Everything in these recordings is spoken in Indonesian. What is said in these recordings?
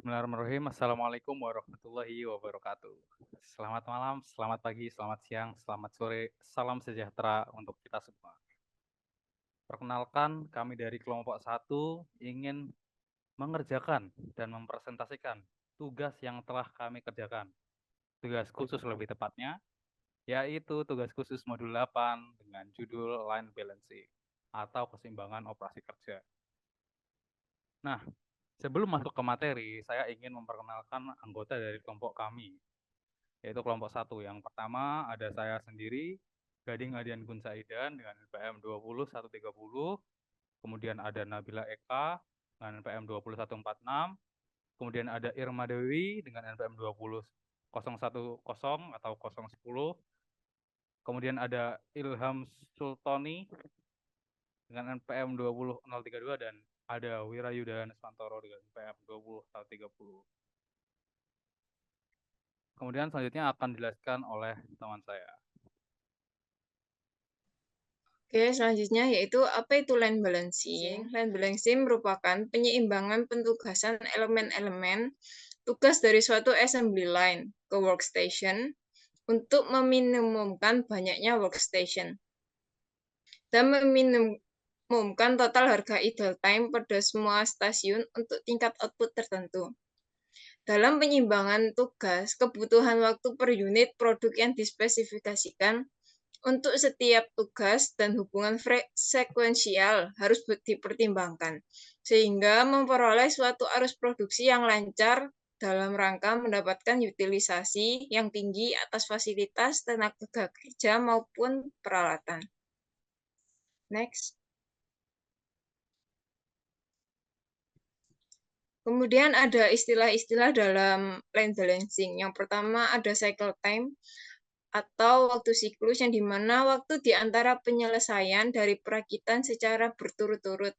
Bismillahirrahmanirrahim. Assalamualaikum warahmatullahi wabarakatuh. Selamat malam, selamat pagi, selamat siang, selamat sore, salam sejahtera untuk kita semua. Perkenalkan, kami dari kelompok 1 ingin mengerjakan dan mempresentasikan tugas yang telah kami kerjakan. Tugas khusus lebih tepatnya, yaitu tugas khusus modul 8 dengan judul Line Balancing atau keseimbangan operasi kerja. Nah, sebelum masuk ke materi, saya ingin memperkenalkan anggota dari kelompok kami, yaitu kelompok 1. Yang pertama ada saya sendiri, Gading Adian Gunsaidan dengan NPM 20130, kemudian ada Nabila Eka dengan NPM 20146, kemudian ada Irma Dewi dengan NPM 20010 atau 010, kemudian ada Ilham Sultoni dengan NPM 20032 dan ada Wirayuda Neswantoro dengan NPM 20130. Kemudian selanjutnya akan dijelaskan oleh teman saya. Oke, selanjutnya yaitu apa itu line balancing? Line balancing merupakan penyeimbangan pentugasan elemen-elemen tugas dari suatu assembly line ke workstation untuk meminimumkan banyaknya workstation dan meminimumkan total harga idle time pada semua stasiun untuk tingkat output tertentu. Dalam penyimbangan tugas, kebutuhan waktu per unit produk yang dispesifikasikan untuk setiap tugas dan hubungan sekuensial harus dipertimbangkan, sehingga memperoleh suatu arus produksi yang lancar dalam rangka mendapatkan utilisasi yang tinggi atas fasilitas, tenaga kerja, maupun peralatan. Next. Kemudian ada istilah-istilah dalam line balancing. Yang pertama ada cycle time, atau waktu siklus yang dimana waktu di antara penyelesaian dari perakitan secara berturut-turut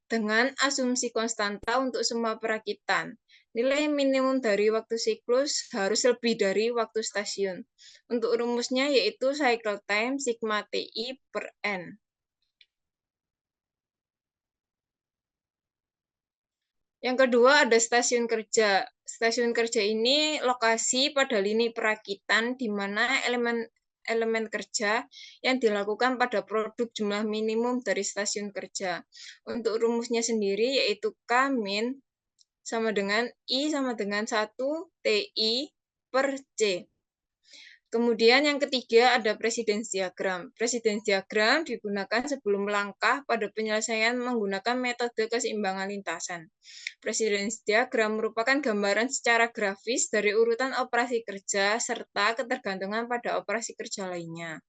dengan asumsi konstanta untuk semua perakitan. Nilai minimum dari waktu siklus harus lebih dari waktu stasiun. Untuk rumusnya yaitu cycle time sigma TI per N. Yang kedua ada stasiun kerja. Stasiun kerja ini lokasi pada lini perakitan di mana elemen kerja yang dilakukan pada produk jumlah minimum dari stasiun kerja. Untuk rumusnya sendiri yaitu K min sama dengan I sama dengan 1 TI per C. Kemudian yang ketiga ada presiden diagram. Presiden diagram digunakan sebelum melangkah pada penyelesaian menggunakan metode keseimbangan lintasan. Presiden diagram merupakan gambaran secara grafis dari urutan operasi kerja serta ketergantungan pada operasi kerja lainnya.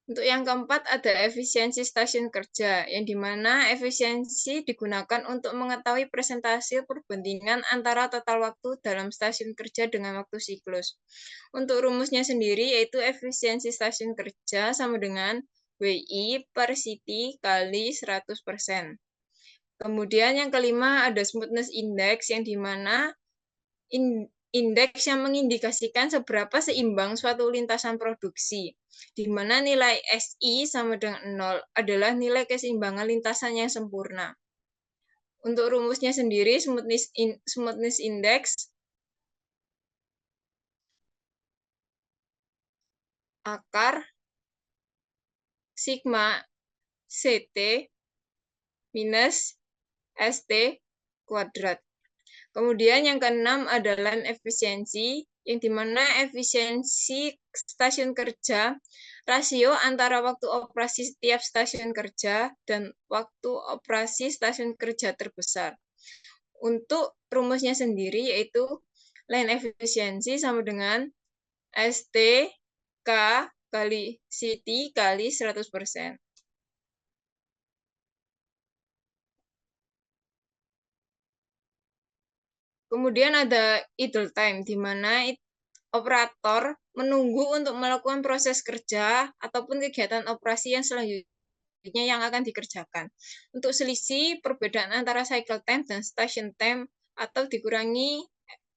Untuk yang keempat ada efisiensi stasiun kerja, yang dimana efisiensi digunakan untuk mengetahui presentasi perbandingan antara total waktu dalam stasiun kerja dengan waktu siklus. Untuk rumusnya sendiri yaitu efisiensi stasiun kerja sama dengan WI per City kali 100%. Kemudian yang kelima ada smoothness index, yang dimana indeks yang mengindikasikan seberapa seimbang suatu lintasan produksi, di mana nilai SI sama dengan 0 adalah nilai keseimbangan lintasan yang sempurna. Untuk rumusnya sendiri, smoothness index akar sigma CT minus ST kuadrat. Kemudian yang keenam adalah efisiensi, yang dimana efisiensi stasiun kerja, rasio antara waktu operasi setiap stasiun kerja dan waktu operasi stasiun kerja terbesar. Untuk rumusnya sendiri yaitu line efisiensi sama dengan ST K kali CT kali 100%. Kemudian ada idle time, di mana operator menunggu untuk melakukan proses kerja ataupun kegiatan operasi yang selanjutnya yang akan dikerjakan. Untuk selisih perbedaan antara cycle time dan station time atau dikurangi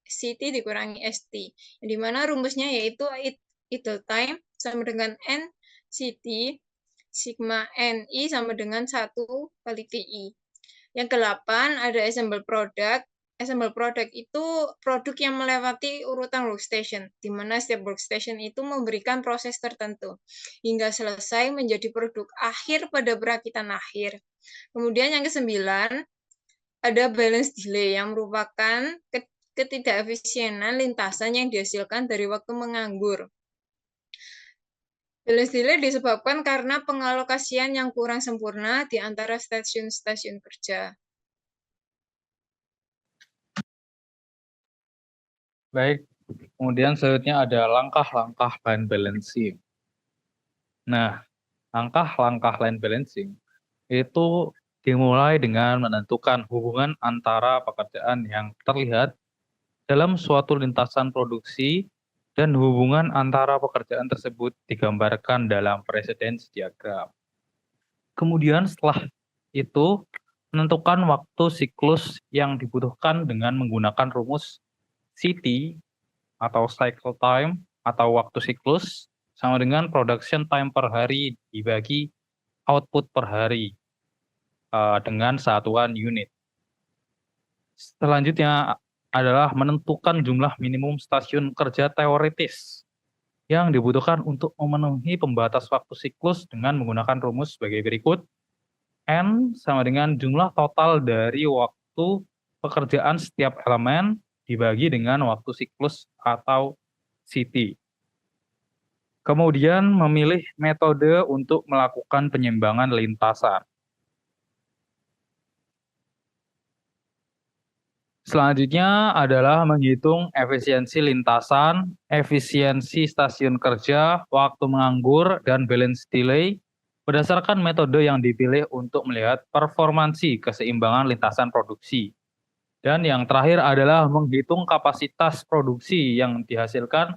CT dikurangi ST, di mana rumusnya yaitu idle time sama dengan N CT sigma NI sama dengan 1 kali TI. Yang ke-8 ada assemble product. Assemble product itu produk yang melewati urutan workstation, di mana setiap workstation itu memberikan proses tertentu hingga selesai menjadi produk akhir pada perakitan akhir. Kemudian yang ke-9 ada balance delay yang merupakan ketidakefisienan lintasan yang dihasilkan dari waktu menganggur. Balance delay disebabkan karena pengalokasian yang kurang sempurna di antara stasiun-stasiun kerja. Baik, kemudian selanjutnya ada langkah-langkah line balancing. Nah, langkah-langkah line balancing itu dimulai dengan menentukan hubungan antara pekerjaan yang terlihat dalam suatu lintasan produksi dan hubungan antara pekerjaan tersebut digambarkan dalam precedence diagram. Kemudian setelah itu, menentukan waktu siklus yang dibutuhkan dengan menggunakan rumus CT atau cycle time atau waktu siklus sama dengan production time per hari dibagi output per hari dengan satuan unit. Selanjutnya adalah menentukan jumlah minimum stasiun kerja teoritis yang dibutuhkan untuk memenuhi pembatas waktu siklus dengan menggunakan rumus sebagai berikut. N sama dengan jumlah total dari waktu pekerjaan setiap elemen dibagi dengan waktu siklus atau CT. Kemudian memilih metode untuk melakukan penyimbangan lintasan. Selanjutnya adalah menghitung efisiensi lintasan, efisiensi stasiun kerja, waktu menganggur, dan balance delay berdasarkan metode yang dipilih untuk melihat performansi keseimbangan lintasan produksi. Dan yang terakhir adalah menghitung kapasitas produksi yang dihasilkan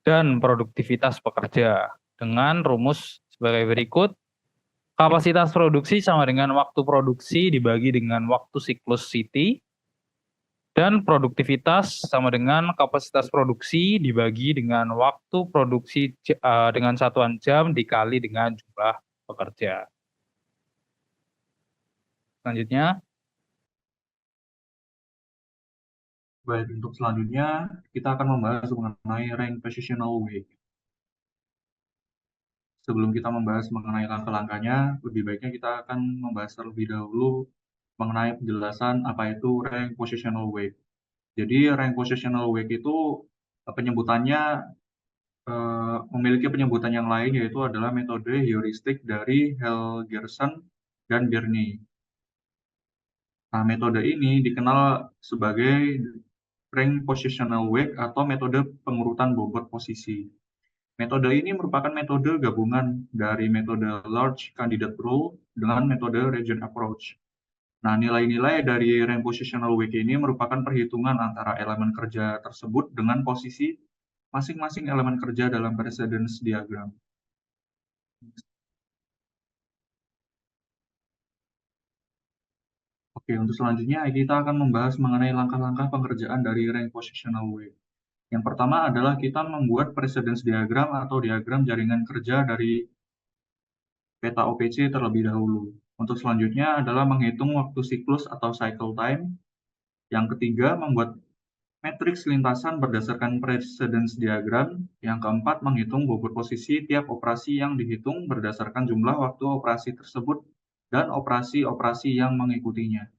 dan produktivitas pekerja dengan rumus sebagai berikut. Kapasitas produksi sama dengan waktu produksi dibagi dengan waktu siklus CT, dan produktivitas sama dengan kapasitas produksi dibagi dengan waktu produksi dengan satuan jam dikali dengan jumlah pekerja. Selanjutnya. Baik, untuk selanjutnya kita akan membahas mengenai rank positional weight. Sebelum kita membahas mengenai langkah-langkahnya, lebih baiknya kita akan membahas terlebih dahulu mengenai penjelasan apa itu rank positional weight. Jadi rank positional weight itu penyebutannya memiliki penyebutan yang lain, yaitu adalah metode heuristik dari Helgerson dan Birney. Nah, metode ini dikenal sebagai rank positional weight atau metode pengurutan bobot posisi. Metode ini merupakan metode gabungan dari metode large candidate rule dengan metode region approach. Nah, nilai-nilai dari rank positional weight ini merupakan perhitungan antara elemen kerja tersebut dengan posisi masing-masing elemen kerja dalam precedence diagram. Oke, untuk selanjutnya kita akan membahas mengenai langkah-langkah pengerjaan dari rank positional weight. Yang pertama adalah kita membuat precedence diagram atau diagram jaringan kerja dari peta OPC terlebih dahulu. Untuk selanjutnya adalah menghitung waktu siklus atau cycle time. Yang ketiga, membuat matriks lintasan berdasarkan precedence diagram. Yang keempat, menghitung bobot posisi tiap operasi yang dihitung berdasarkan jumlah waktu operasi tersebut dan operasi-operasi yang mengikutinya.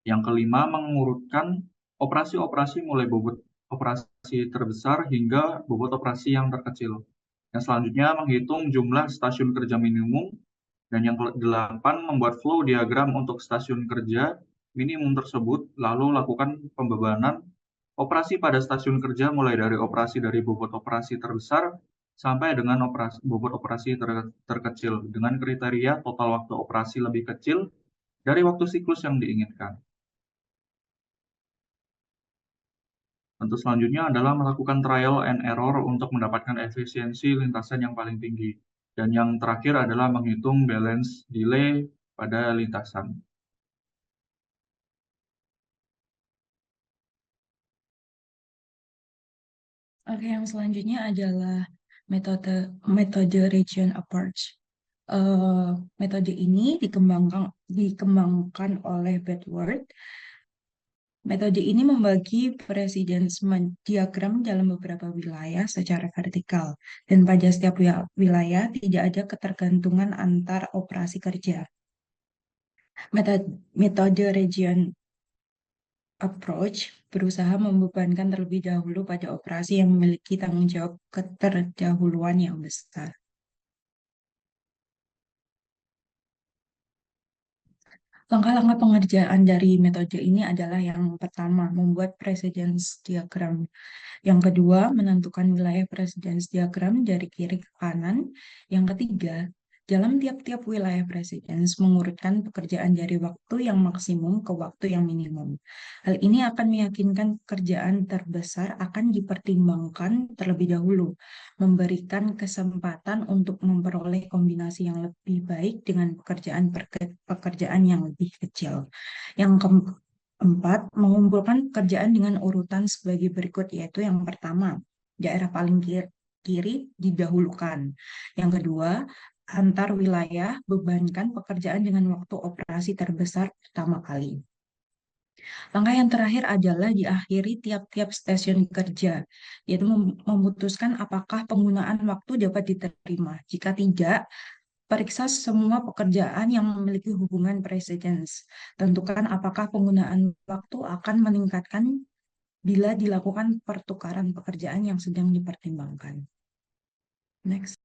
Yang kelima, mengurutkan operasi-operasi mulai bobot operasi terbesar hingga bobot operasi yang terkecil. Yang selanjutnya, menghitung jumlah stasiun kerja minimum. Dan yang kedelapan, membuat flow diagram untuk stasiun kerja minimum tersebut, lalu lakukan pembebanan operasi pada stasiun kerja mulai dari operasi dari bobot operasi terbesar sampai dengan bobot operasi terkecil dengan kriteria total waktu operasi lebih kecil dari waktu siklus yang diinginkan. Tentu selanjutnya adalah melakukan trial and error untuk mendapatkan efisiensi lintasan yang paling tinggi. Dan yang terakhir adalah menghitung balance delay pada lintasan. Oke, yang selanjutnya adalah metode region approach. Metode ini dikembangkan oleh Bedworth. Metode ini membagi presence diagram dalam beberapa wilayah secara vertikal, dan pada setiap wilayah tidak ada ketergantungan antar operasi kerja. Metode region approach berusaha membebankan terlebih dahulu pada operasi yang memiliki tanggung jawab keterdahuluan yang besar. Langkah-langkah pengerjaan dari metode ini adalah yang pertama, membuat precedence diagram. Yang kedua, menentukan wilayah precedence diagram dari kiri ke kanan. Yang ketiga, dalam tiap-tiap wilayah precedence mengurutkan pekerjaan dari waktu yang maksimum ke waktu yang minimum. Hal ini akan meyakinkan pekerjaan terbesar akan dipertimbangkan terlebih dahulu, memberikan kesempatan untuk memperoleh kombinasi yang lebih baik dengan pekerjaan yang lebih kecil. Yang keempat, mengumpulkan pekerjaan dengan urutan sebagai berikut, yaitu yang pertama, daerah paling kiri didahulukan. Yang kedua, antar wilayah bebankan pekerjaan dengan waktu operasi terbesar pertama kali. Langkah yang terakhir adalah diakhiri tiap-tiap stasiun kerja, yaitu memutuskan apakah penggunaan waktu dapat diterima. Jika tidak, periksa semua pekerjaan yang memiliki hubungan precedence. Tentukan apakah penggunaan waktu akan meningkatkan bila dilakukan pertukaran pekerjaan yang sedang dipertimbangkan. Next.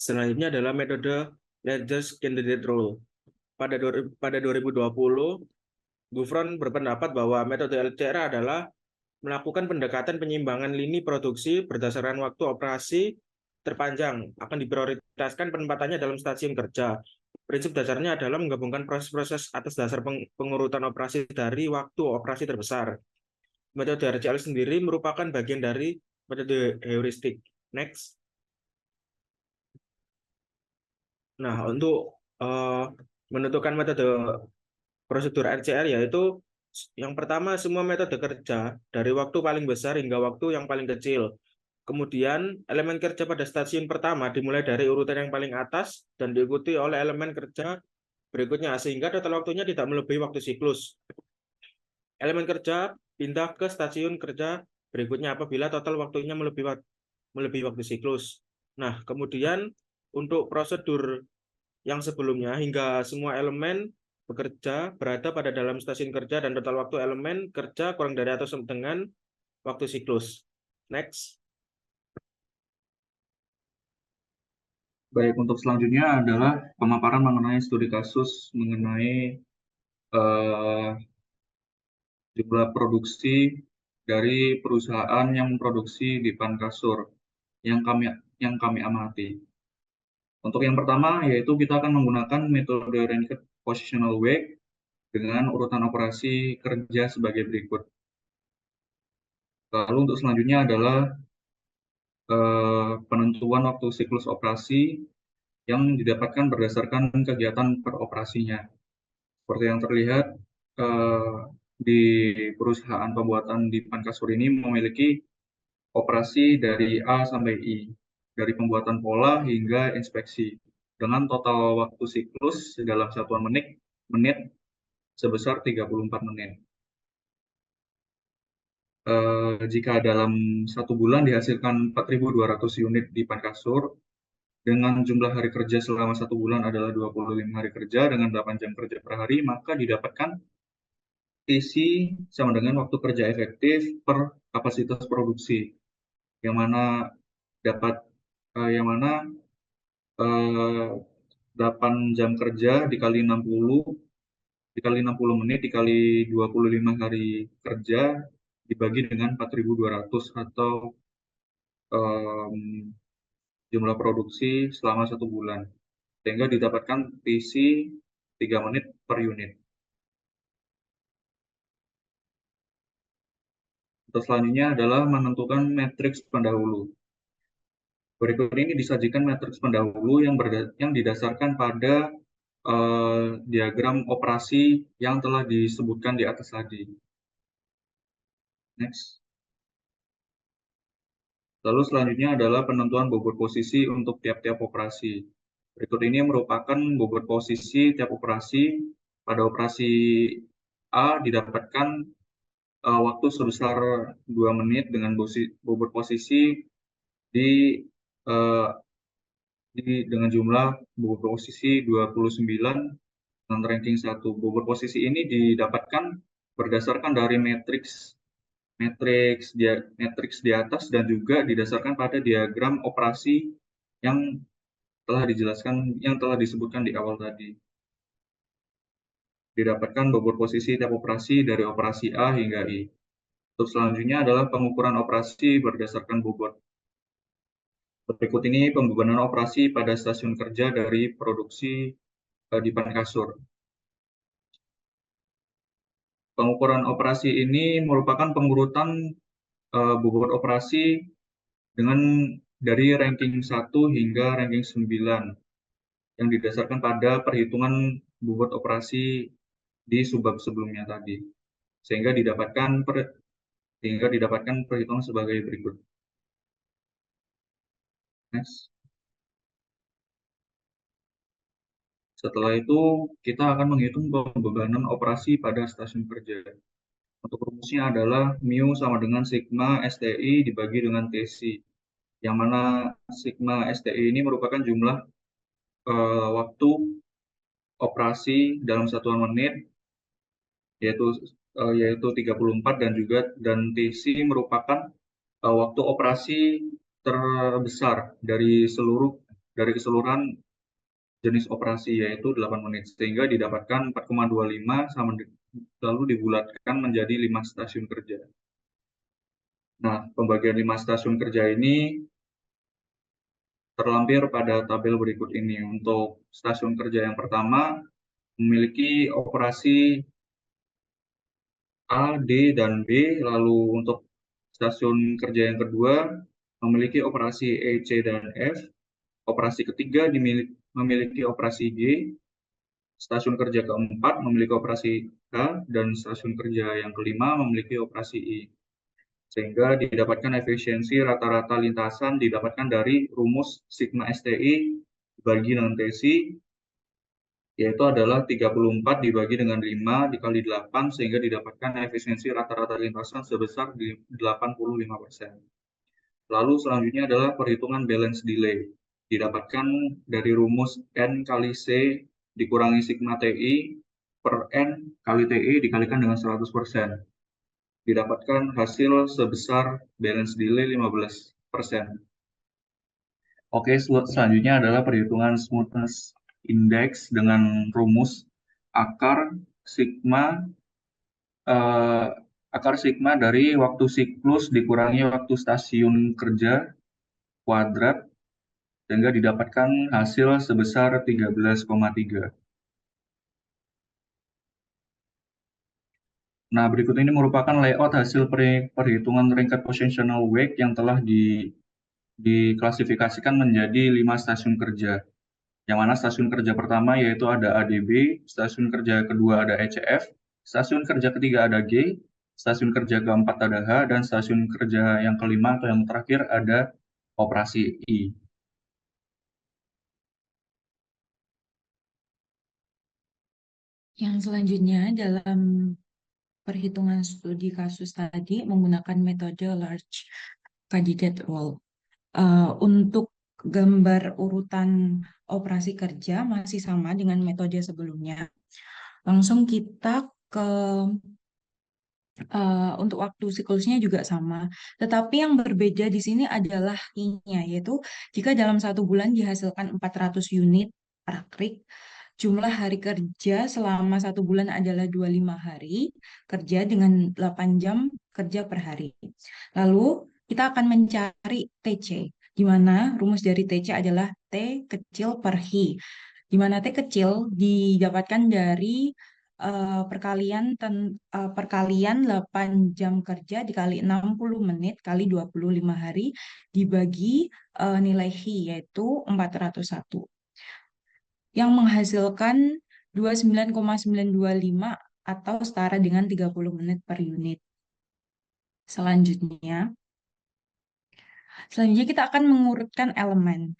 Selanjutnya adalah metode Largest Candidate Rule. Pada 2020, Gufron berpendapat bahwa metode LCR adalah melakukan pendekatan penyeimbangan lini produksi berdasarkan waktu operasi terpanjang, akan diprioritaskan penempatannya dalam stasiun kerja. Prinsip dasarnya adalah menggabungkan proses-proses atas dasar pengurutan operasi dari waktu operasi terbesar. Metode RCL sendiri merupakan bagian dari metode heuristik. Next. Nah, untuk menentukan metode prosedur RCR yaitu yang pertama, semua metode kerja dari waktu paling besar hingga waktu yang paling kecil. Kemudian, elemen kerja pada stasiun pertama dimulai dari urutan yang paling atas dan diikuti oleh elemen kerja berikutnya, sehingga total waktunya tidak melebihi waktu siklus. Elemen kerja pindah ke stasiun kerja berikutnya apabila total waktunya melebihi waktu siklus. Nah, kemudian untuk prosedur yang sebelumnya hingga semua elemen bekerja berada pada dalam stasiun kerja dan total waktu elemen kerja kurang dari atau sama dengan waktu siklus. Next. Baik, untuk selanjutnya adalah pemaparan mengenai studi kasus mengenai jumlah produksi dari perusahaan yang memproduksi dipan kasur yang kami amati. Untuk yang pertama, yaitu kita akan menggunakan metode Ranked Positional Wake dengan urutan operasi kerja sebagai berikut. Lalu untuk selanjutnya adalah penentuan waktu siklus operasi yang didapatkan berdasarkan kegiatan peroperasinya. Seperti yang terlihat di perusahaan pembuatan dipan kasur ini memiliki operasi dari A sampai I, dari pembuatan pola hingga inspeksi, dengan total waktu siklus dalam satuan menit sebesar 34 menit. Jika dalam 1 bulan dihasilkan 4.200 unit dipan kasur, dengan jumlah hari kerja selama 1 bulan adalah 25 hari kerja dengan 8 jam kerja per hari, maka didapatkan TC sama dengan waktu kerja efektif per kapasitas produksi, yang mana dapat 8 jam kerja dikali 60 menit dikali 25 hari kerja dibagi dengan 4.200 atau jumlah produksi selama 1 bulan, sehingga didapatkan TC 3 menit per unit. Untuk selanjutnya adalah menentukan matriks pendahulu. Berikut ini disajikan matriks pendahulu yang didasarkan pada diagram operasi yang telah disebutkan di atas tadi. Next. Lalu selanjutnya adalah penentuan bobot posisi untuk tiap-tiap operasi. Berikut ini merupakan bobot posisi tiap operasi. Pada operasi A didapatkan waktu sebesar 2 menit dengan bobot posisi di, uh, dengan jumlah bobot posisi 29 dan ranking 1. Bobot posisi ini didapatkan berdasarkan dari matriks di atas dan juga didasarkan pada diagram operasi yang telah disebutkan di awal tadi. Didapatkan bobot posisi tiap operasi dari operasi A hingga I. Untuk selanjutnya adalah pengukuran operasi berdasarkan bobot. Berikut ini pembebanan operasi pada stasiun kerja dari produksi dipan kasur. Pengukuran operasi ini merupakan pengurutan bobot operasi dari ranking 1 hingga ranking 9 yang didasarkan pada perhitungan bobot operasi di subbab sebelumnya tadi, sehingga didapatkan perhitungan sebagai berikut. Next. Setelah itu kita akan menghitung pembebanan operasi pada stasiun kerja. Untuk rumusnya adalah mu sama dengan sigma STI dibagi dengan TC, yang mana sigma STI ini merupakan jumlah waktu operasi dalam satuan menit, yaitu 34, dan TC merupakan waktu operasi terbesar dari keseluruhan jenis operasi, yaitu 8 menit, sehingga didapatkan 4,25 lalu dibulatkan menjadi 5 stasiun kerja. Nah, pembagian 5 stasiun kerja ini terlampir pada tabel berikut ini. Untuk stasiun kerja yang pertama memiliki operasi A, D, dan B, lalu untuk stasiun kerja yang kedua memiliki operasi E, C, dan F, operasi ketiga memiliki operasi G, stasiun kerja keempat memiliki operasi K, dan stasiun kerja yang kelima memiliki operasi I. Sehingga didapatkan efisiensi rata-rata lintasan didapatkan dari rumus sigma STI dibagi dengan TC, yaitu adalah 34 dibagi dengan 5 dikali 8, sehingga didapatkan efisiensi rata-rata lintasan sebesar 85%. Lalu selanjutnya adalah perhitungan balance delay. Didapatkan dari rumus N kali C dikurangi sigma TI per N kali TI dikalikan dengan 100%. Didapatkan hasil sebesar balance delay 15%. Oke, selanjutnya adalah perhitungan smoothness index dengan rumus akar sigma dari waktu siklus dikurangi waktu stasiun kerja kuadrat, sehingga didapatkan hasil sebesar 13,3. Nah, berikut ini merupakan layout hasil perhitungan tingkat positional weight yang telah diklasifikasikan menjadi 5 stasiun kerja. Yang mana stasiun kerja pertama yaitu ada ADB, stasiun kerja kedua ada ECF, stasiun kerja ketiga ada G, stasiun kerja keempat ada H, dan stasiun kerja yang kelima atau yang terakhir ada operasi I. Yang selanjutnya dalam perhitungan studi kasus tadi menggunakan metode large candidate role. Untuk gambar urutan operasi kerja masih sama dengan metode sebelumnya. Langsung kita ke untuk waktu siklusnya juga sama. Tetapi yang berbeda di sini adalah I-nya, yaitu jika dalam 1 bulan dihasilkan 400 unit prakrik, jumlah hari kerja selama 1 bulan adalah 25 hari kerja dengan 8 jam kerja per hari. Lalu kita akan mencari TC, di mana rumus dari TC adalah T kecil per Hi, di mana T kecil didapatkan dari perkalian 8 jam kerja dikali 60 menit kali 25 hari dibagi nilai Hi, yaitu 401. Yang menghasilkan 29,925 atau setara dengan 30 menit per unit. Selanjutnya, Selanjutnya kita akan mengurutkan elemen.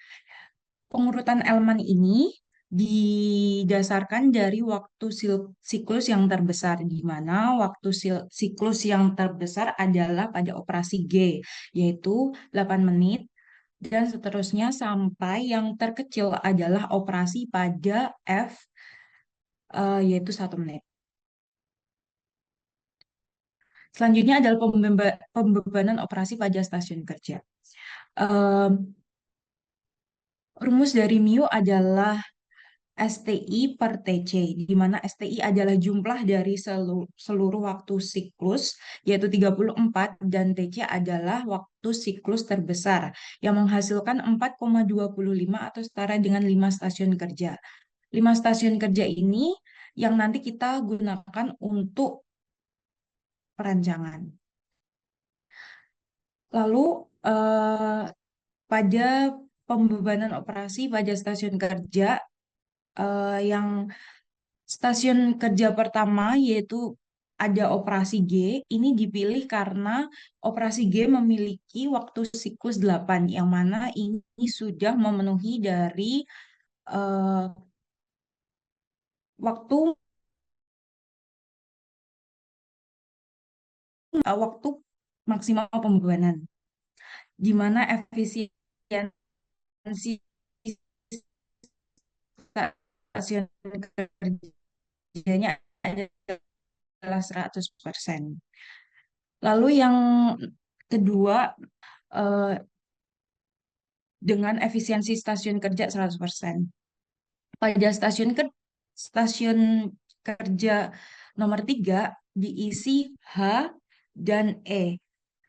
Pengurutan elemen ini didasarkan dari waktu siklus yang terbesar, di mana waktu siklus yang terbesar adalah pada operasi G, yaitu 8 menit, dan seterusnya sampai yang terkecil adalah operasi pada F, yaitu 1 menit. Selanjutnya adalah pembebanan operasi pada stasiun kerja. Rumus dari mu adalah STI per TC, di mana STI adalah jumlah dari seluruh waktu siklus, yaitu 34, dan TC adalah waktu siklus terbesar, yang menghasilkan 4,25 atau setara dengan 5 stasiun kerja. 5 stasiun kerja ini yang nanti kita gunakan untuk perancangan. Lalu, pada pembebanan operasi pada stasiun kerja, yang stasiun kerja pertama yaitu ada operasi G, ini dipilih karena operasi G memiliki waktu siklus 8, yang mana ini sudah memenuhi dari waktu maksimal pembebanan, di mana efisiensi stasiun kerjanya adalah 100%. Lalu yang kedua, dengan efisiensi stasiun kerja 100%. Pada stasiun kerja nomor 3 diisi H dan E.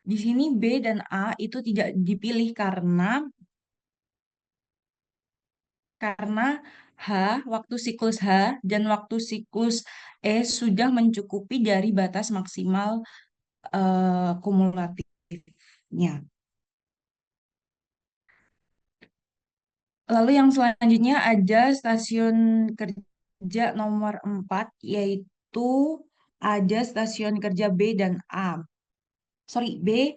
Di sini B dan A itu tidak dipilih karena waktu siklus H dan waktu siklus E sudah mencukupi dari batas maksimal kumulatifnya. Lalu yang selanjutnya ada stasiun kerja nomor 4, yaitu ada stasiun kerja B dan A. B,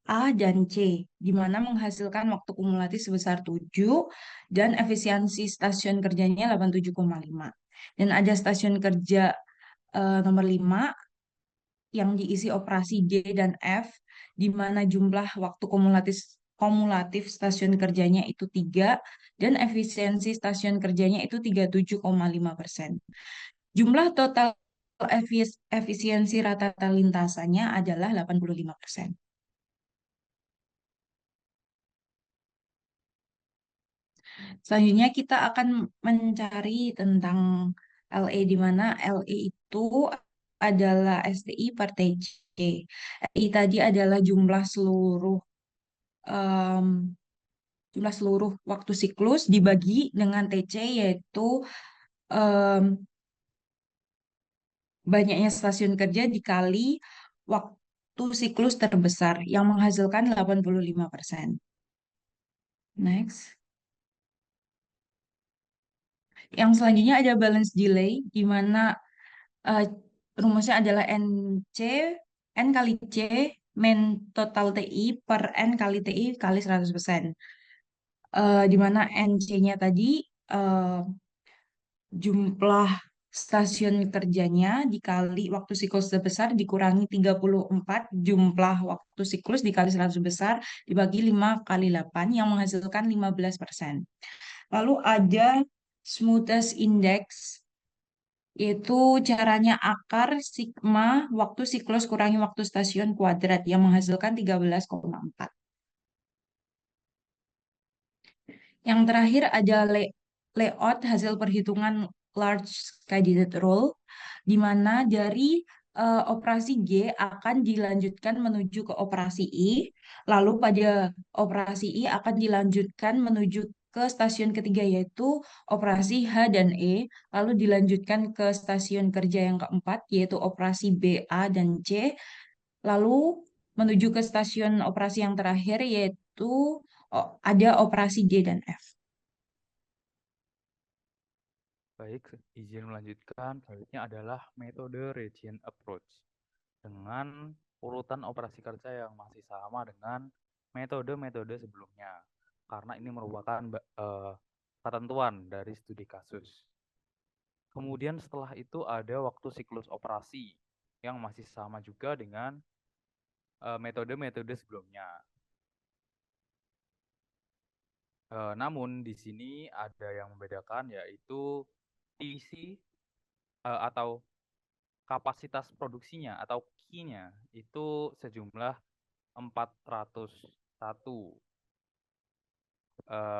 A, dan C, di mana menghasilkan waktu kumulatif sebesar 7 dan efisiensi stasiun kerjanya 87,5. Dan ada stasiun kerja nomor 5 yang diisi operasi D dan F, di mana jumlah waktu kumulatif stasiun kerjanya itu 3 dan efisiensi stasiun kerjanya itu 37,5%. Jumlah total efisiensi rata-rata lintasannya adalah 85%. Selanjutnya kita akan mencari tentang LE, di mana LE itu adalah STI per TC. STI tadi adalah jumlah seluruh waktu siklus dibagi dengan TC, yaitu banyaknya stasiun kerja dikali waktu siklus terbesar yang menghasilkan 85%. Next. Yang selanjutnya ada balance delay, di mana rumusnya adalah N kali C min total TI per N kali TI kali 100%. Di mana NC-nya tadi jumlah stasiun kerjanya dikali waktu siklus terbesar dikurangi 34 jumlah waktu siklus dikali 100 besar dibagi 5 kali 8 yang menghasilkan 15%. Lalu ada smoothness index, yaitu caranya akar sigma waktu siklus kurangi waktu stasiun kuadrat yang menghasilkan 13,4. Yang terakhir ada layout hasil perhitungan large candidate rule, di mana dari operasi G akan dilanjutkan menuju ke operasi I, lalu pada operasi I akan dilanjutkan menuju ke stasiun ketiga yaitu operasi H dan E, lalu dilanjutkan ke stasiun kerja yang keempat yaitu operasi B, A, dan C, lalu menuju ke stasiun operasi yang terakhir yaitu ada operasi D dan F. Baik, izin melanjutkan. Selanjutnya adalah metode region approach dengan urutan operasi kerja yang masih sama dengan metode-metode sebelumnya, karena ini merupakan ketentuan dari studi kasus. Kemudian setelah itu ada waktu siklus operasi yang masih sama juga dengan metode-metode sebelumnya. Namun di sini ada yang membedakan, yaitu TC atau kapasitas produksinya atau Q-nya itu sejumlah 401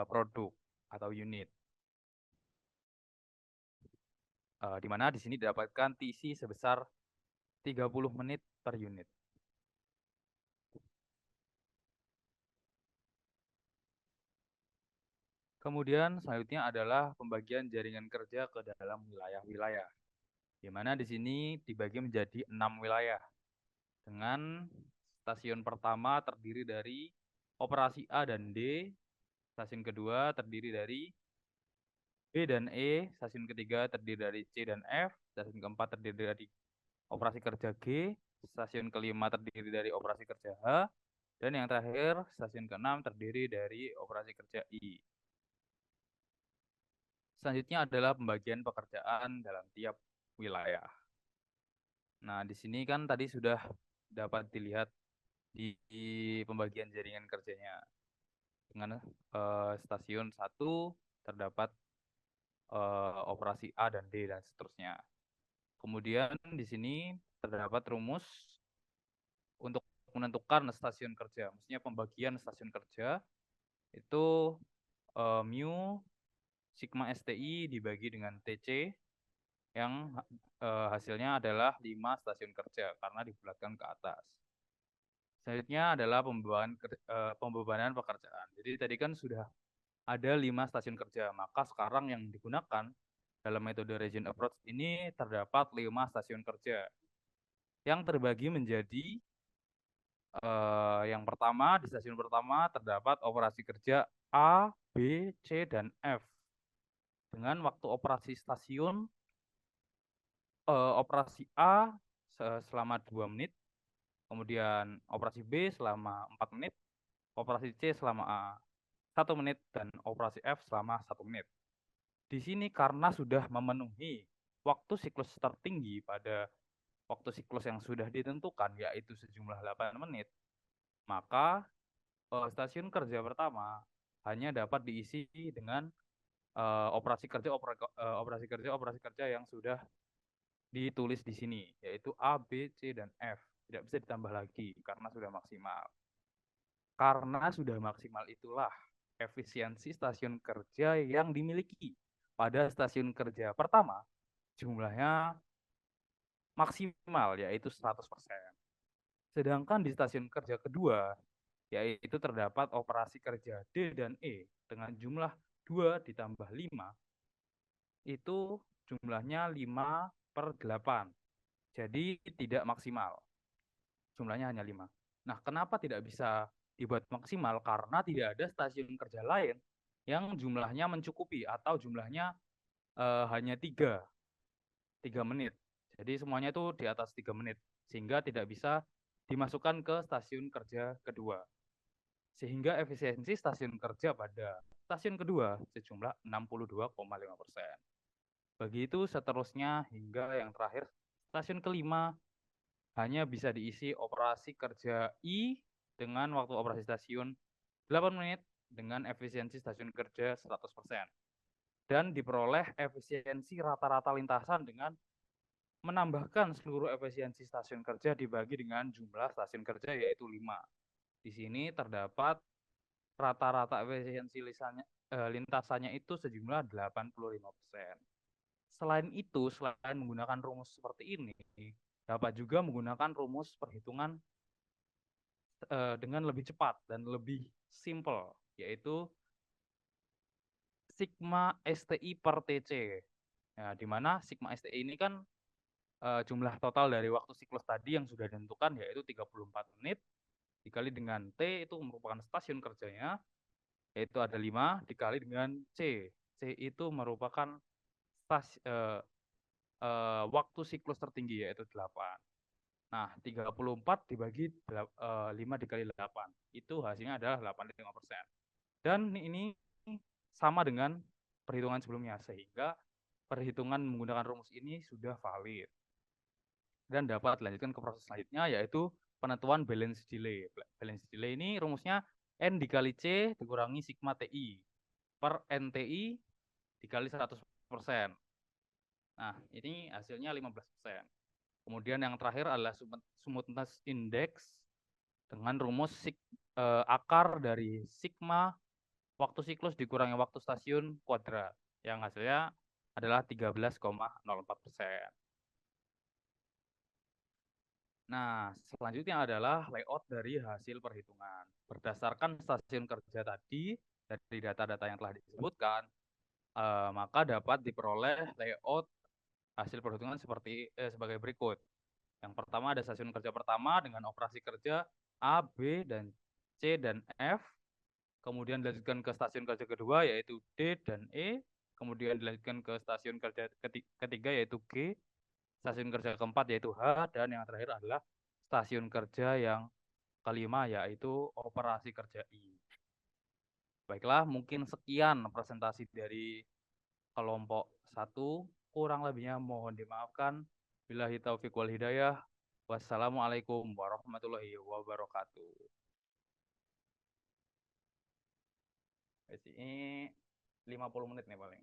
produk atau unit. Di mana di sini didapatkan TC sebesar 30 menit per unit. Kemudian selanjutnya adalah pembagian jaringan kerja ke dalam wilayah-wilayah, di mana di sini dibagi menjadi 6 wilayah, dengan stasiun pertama terdiri dari operasi A dan D, stasiun kedua terdiri dari B dan E, stasiun ketiga terdiri dari C dan F, stasiun keempat terdiri dari operasi kerja G, stasiun kelima terdiri dari operasi kerja H, dan yang terakhir stasiun keenam terdiri dari operasi kerja I. Selanjutnya adalah pembagian pekerjaan dalam tiap wilayah. Nah, di sini kan tadi sudah dapat dilihat di pembagian jaringan kerjanya. Dengan stasiun 1 terdapat operasi A dan D dan seterusnya. Kemudian di sini terdapat rumus untuk menentukan stasiun kerja. Maksudnya pembagian stasiun kerja itu mu sigma STI dibagi dengan TC yang hasilnya adalah 5 stasiun kerja karena dibulatkan ke atas. Selanjutnya adalah pembebanan pekerjaan. Jadi tadi kan sudah ada 5 stasiun kerja, maka sekarang yang digunakan dalam metode region approach ini terdapat 5 stasiun kerja yang terbagi menjadi yang pertama, di stasiun pertama terdapat operasi kerja A, B, C, dan F dengan waktu operasi stasiun operasi A selama 2 menit, kemudian operasi B selama 4 menit, operasi C selama 1 menit, dan operasi F selama 1 menit. Di sini karena sudah memenuhi waktu siklus tertinggi pada waktu siklus yang sudah ditentukan, yaitu sejumlah 8 menit, maka stasiun kerja pertama hanya dapat diisi dengan operasi kerja yang sudah ditulis di sini, yaitu A, B, C, dan F. Tidak bisa ditambah lagi karena sudah maksimal. Karena sudah maksimal itulah efisiensi stasiun kerja yang dimiliki pada stasiun kerja pertama jumlahnya maksimal, yaitu 100%. Sedangkan di stasiun kerja kedua, yaitu terdapat operasi kerja D dan E dengan jumlah 2 ditambah 5, itu jumlahnya 5/8. Jadi tidak maksimal. Jumlahnya hanya 5. Nah, kenapa tidak bisa dibuat maksimal? Karena tidak ada stasiun kerja lain yang jumlahnya mencukupi atau jumlahnya hanya 3 menit. Jadi semuanya itu di atas 3 menit. Sehingga tidak bisa dimasukkan ke stasiun kerja kedua. Sehingga efisiensi stasiun kerja pada stasiun kedua sejumlah 62,5%. Begitu seterusnya hingga yang terakhir, stasiun kelima hanya bisa diisi operasi kerja I dengan waktu operasi stasiun 8 menit dengan efisiensi stasiun kerja 100%. Dan diperoleh efisiensi rata-rata lintasan dengan menambahkan seluruh efisiensi stasiun kerja dibagi dengan jumlah stasiun kerja, yaitu 5. Di sini terdapat rata-rata efisiensi lintasannya itu sejumlah 85%. Selain itu, selain menggunakan rumus seperti ini, dapat juga menggunakan rumus perhitungan dengan lebih cepat dan lebih simple, yaitu sigma STI per TC. Nah, di mana sigma STI ini kan jumlah total dari waktu siklus tadi yang sudah ditentukan, yaitu 34 menit, dikali dengan T itu merupakan stasiun kerjanya, yaitu ada 5, dikali dengan C. C itu merupakan waktu siklus tertinggi, yaitu 8. Nah, 34 dibagi 5 dikali 8. Itu hasilnya adalah 85%. Dan ini sama dengan perhitungan sebelumnya, sehingga perhitungan menggunakan rumus ini sudah valid. Dan dapat dilanjutkan ke proses selanjutnya, yaitu penentuan balance delay. Balance delay ini rumusnya N dikali C dikurangi sigma TI per NTI dikali 100%. Nah, ini hasilnya 15%. Kemudian yang terakhir adalah smoothness index dengan rumus akar dari sigma waktu siklus dikurangi waktu stasiun kuadrat, yang hasilnya adalah 13,04%. Nah, selanjutnya adalah layout dari hasil perhitungan. Berdasarkan stasiun kerja tadi, dari data-data yang telah disebutkan, maka dapat diperoleh layout hasil perhitungan sebagai berikut. Yang pertama ada stasiun kerja pertama dengan operasi kerja A, B, dan C, dan F. Kemudian dilanjutkan ke stasiun kerja kedua yaitu D dan E. Kemudian dilanjutkan ke stasiun kerja ketiga yaitu G. Stasiun kerja keempat yaitu H. Dan yang terakhir adalah stasiun kerja yang kelima yaitu operasi kerja I. Baiklah, mungkin sekian presentasi dari kelompok 1. Kurang lebihnya mohon dimaafkan. Billahi taufiq wal hidayah. Wassalamualaikum warahmatullahi wabarakatuh. Ini 50 menit nih paling.